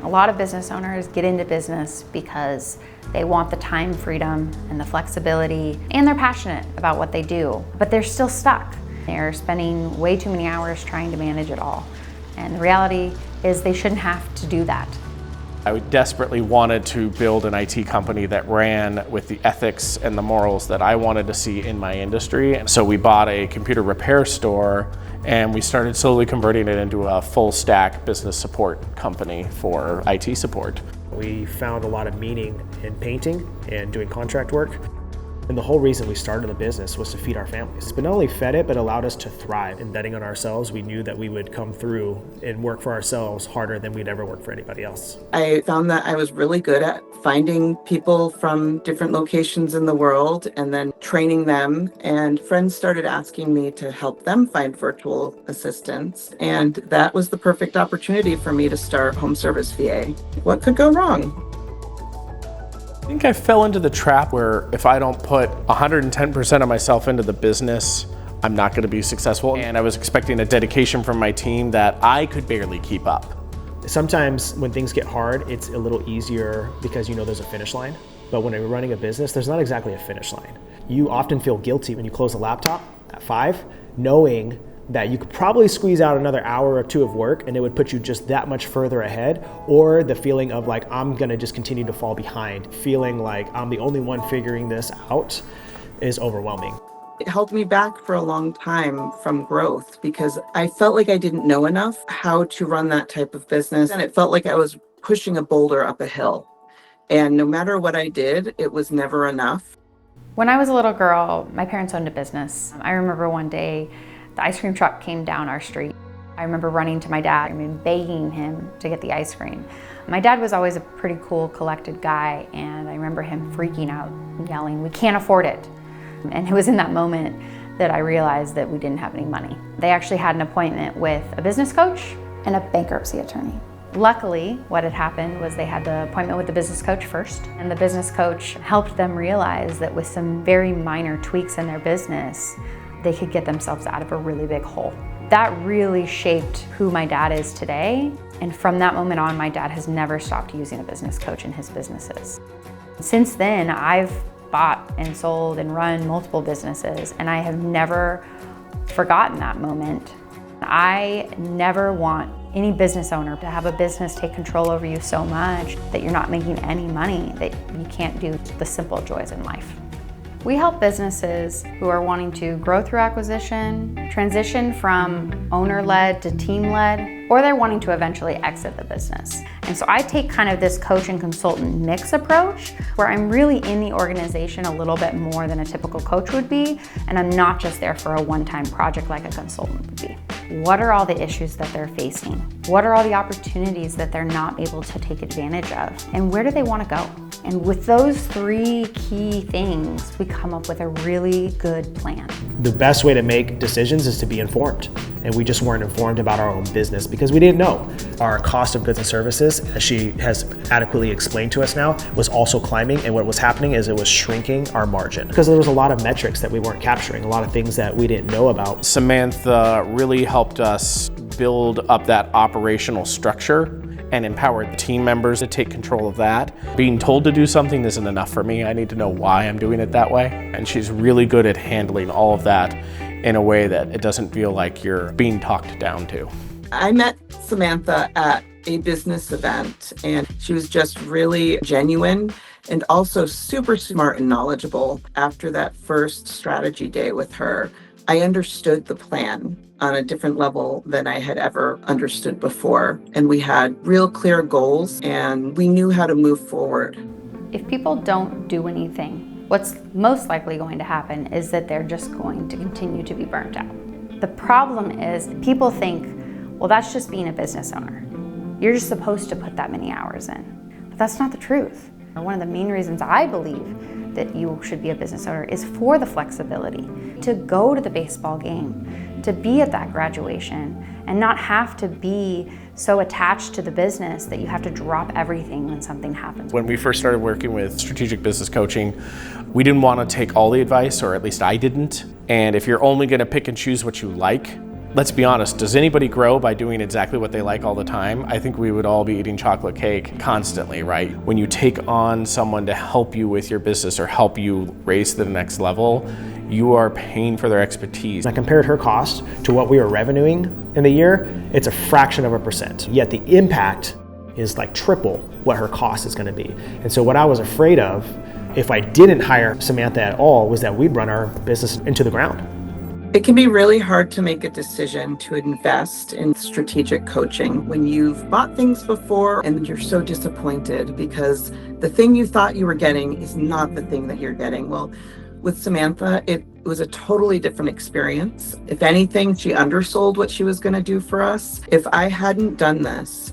A lot of business owners get into business because they want the time freedom and the flexibility, and they're passionate about what they do, but they're still stuck. They're spending way too many hours trying to manage it all. And the reality is they shouldn't have to do that. I desperately wanted to build an IT company that ran with the ethics and the morals that I wanted to see in my industry. And so we bought a computer repair store and we started slowly converting it into a full stack business support company for IT support. We found a lot of meaning in painting and doing contract work. And the whole reason we started the business was to feed our families. But not only fed it, but allowed us to thrive. In betting on ourselves, we knew that we would come through and work for ourselves harder than we'd ever work for anybody else. I found that I was really good at finding people from different locations in the world and then training them. And friends started asking me to help them find virtual assistants. And that was the perfect opportunity for me to start Home Service VA. What could go wrong? I think I fell into the trap where if I don't put 110% of myself into the business, I'm not going to be successful. And I was expecting a dedication from my team that I could barely keep up. Sometimes when things get hard, it's a little easier because you know there's a finish line. But when you're running a business, there's not exactly a finish line. You often feel guilty when you close the laptop at 5, knowing that you could probably squeeze out another hour or 2 of work and it would put you just that much further ahead, or the feeling of like, I'm gonna just continue to fall behind, feeling like I'm the only one figuring this out is overwhelming. It held me back for a long time from growth because I felt like I didn't know enough how to run that type of business. And it felt like I was pushing a boulder up a hill. And no matter what I did, it was never enough. When I was a little girl, my parents owned a business. I remember one day, the ice cream truck came down our street. I remember running to my dad and begging him to get the ice cream. My dad was always a pretty cool, collected guy, and I remember him freaking out and yelling, "We can't afford it." And it was in that moment that I realized that we didn't have any money. They actually had an appointment with a business coach and a bankruptcy attorney. Luckily, what had happened was they had the appointment with the business coach first, and the business coach helped them realize that with some very minor tweaks in their business, they could get themselves out of a really big hole. That really shaped who my dad is today. And from that moment on, my dad has never stopped using a business coach in his businesses. Since then, I've bought and sold and run multiple businesses, and I have never forgotten that moment. I never want any business owner to have a business take control over you so much that you're not making any money, that you can't do the simple joys in life. We help businesses who are wanting to grow through acquisition, transition from owner-led to team-led, or they're wanting to eventually exit the business. And so I take kind of this coach and consultant mix approach where I'm really in the organization a little bit more than a typical coach would be, and I'm not just there for a one-time project like a consultant would be. What are all the issues that they're facing? What are all the opportunities that they're not able to take advantage of? And where do they want to go? And with those 3 key things, we come up with a really good plan. The best way to make decisions is to be informed. And we just weren't informed about our own business because we didn't know. Our cost of goods and services, as she has adequately explained to us now, was also climbing. And what was happening is it was shrinking our margin because there was a lot of metrics that we weren't capturing, a lot of things that we didn't know about. Samantha really helped us build up that operational structure and empowered the team members to take control of that. Being told to do something isn't enough for me. I need to know why I'm doing it that way. And she's really good at handling all of that in a way that it doesn't feel like you're being talked down to. I met Samantha at a business event, and she was just really genuine and also super smart and knowledgeable. After that first strategy day with her, I understood the plan on a different level than I had ever understood before. And we had real clear goals and we knew how to move forward. If people don't do anything, what's most likely going to happen is that they're just going to continue to be burnt out. The problem is people think, well, that's just being a business owner. You're just supposed to put that many hours in. But that's not the truth. One of the main reasons I believe that you should be a business owner is for the flexibility, to go to the baseball game, to be at that graduation, and not have to be so attached to the business that you have to drop everything when something happens. When we first started working with strategic business coaching, we didn't want to take all the advice, or at least I didn't. And if you're only going to pick and choose what you like, Let's be honest, does anybody grow by doing exactly what they like all the time? I think we would all be eating chocolate cake constantly, right? When you take on someone to help you with your business or help you raise to the next level, you are paying for their expertise. I compared her cost to what we were revenuing in the year. It's a fraction of a percent, yet the impact is like triple what her cost is gonna be. And so what I was afraid of, if I didn't hire Samantha at all, was that we'd run our business into the ground. It can be really hard to make a decision to invest in strategic coaching when you've bought things before and you're so disappointed because the thing you thought you were getting is not the thing that you're getting. Well, with Samantha, it was a totally different experience. If anything, she undersold what she was going to do for us. If I hadn't done this,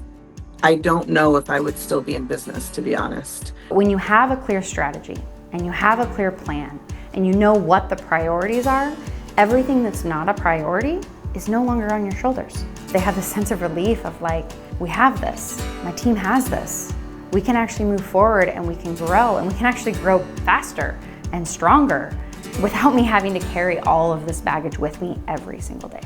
I don't know if I would still be in business, to be honest. When you have a clear strategy and you have a clear plan and you know what the priorities are, everything that's not a priority is no longer on your shoulders. They have this sense of relief of like, we have this, my team has this. We can actually move forward and we can grow and we can actually grow faster and stronger without me having to carry all of this baggage with me every single day.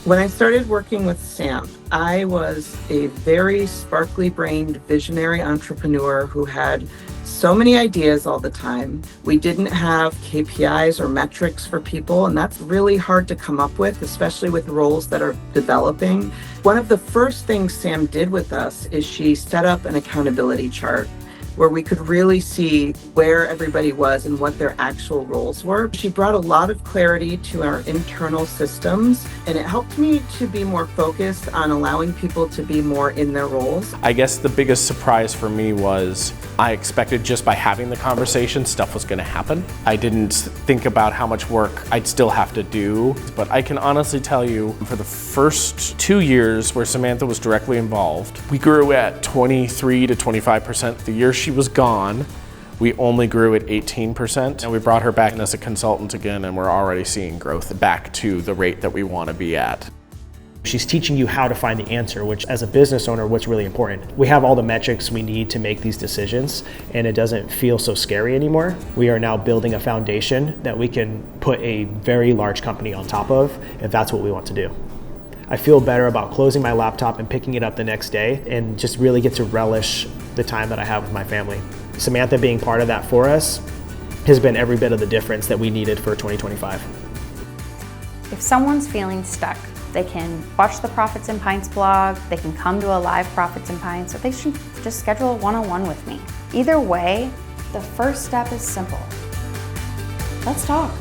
When I started working with Sam, I was a very sparkly-brained visionary entrepreneur who had so many ideas all the time. We didn't have KPIs or metrics for people, and that's really hard to come up with, especially with roles that are developing. One of the first things Sam did with us is she set up an accountability chart where we could really see where everybody was and what their actual roles were. She brought a lot of clarity to our internal systems, and it helped me to be more focused on allowing people to be more in their roles. I guess the biggest surprise for me was I expected just by having the conversation, stuff was gonna happen. I didn't think about how much work I'd still have to do, but I can honestly tell you, for the first 2 years where Samantha was directly involved, we grew at 23 to 25%. The year she was gone, we only grew at 18%, and we brought her back as a consultant again, and we're already seeing growth back to the rate that we wanna be at. She's teaching you how to find the answer, which as a business owner, what's really important. We have all the metrics we need to make these decisions, and it doesn't feel so scary anymore. We are now building a foundation that we can put a very large company on top of if that's what we want to do. I feel better about closing my laptop and picking it up the next day and just really get to relish the time that I have with my family. Samantha being part of that for us has been every bit of the difference that we needed for 2025. If someone's feeling stuck, they can watch the Profits in Pints blog, they can come to a live Profits in Pints, or they should just schedule a one-on-one with me. Either way, the first step is simple. Let's talk.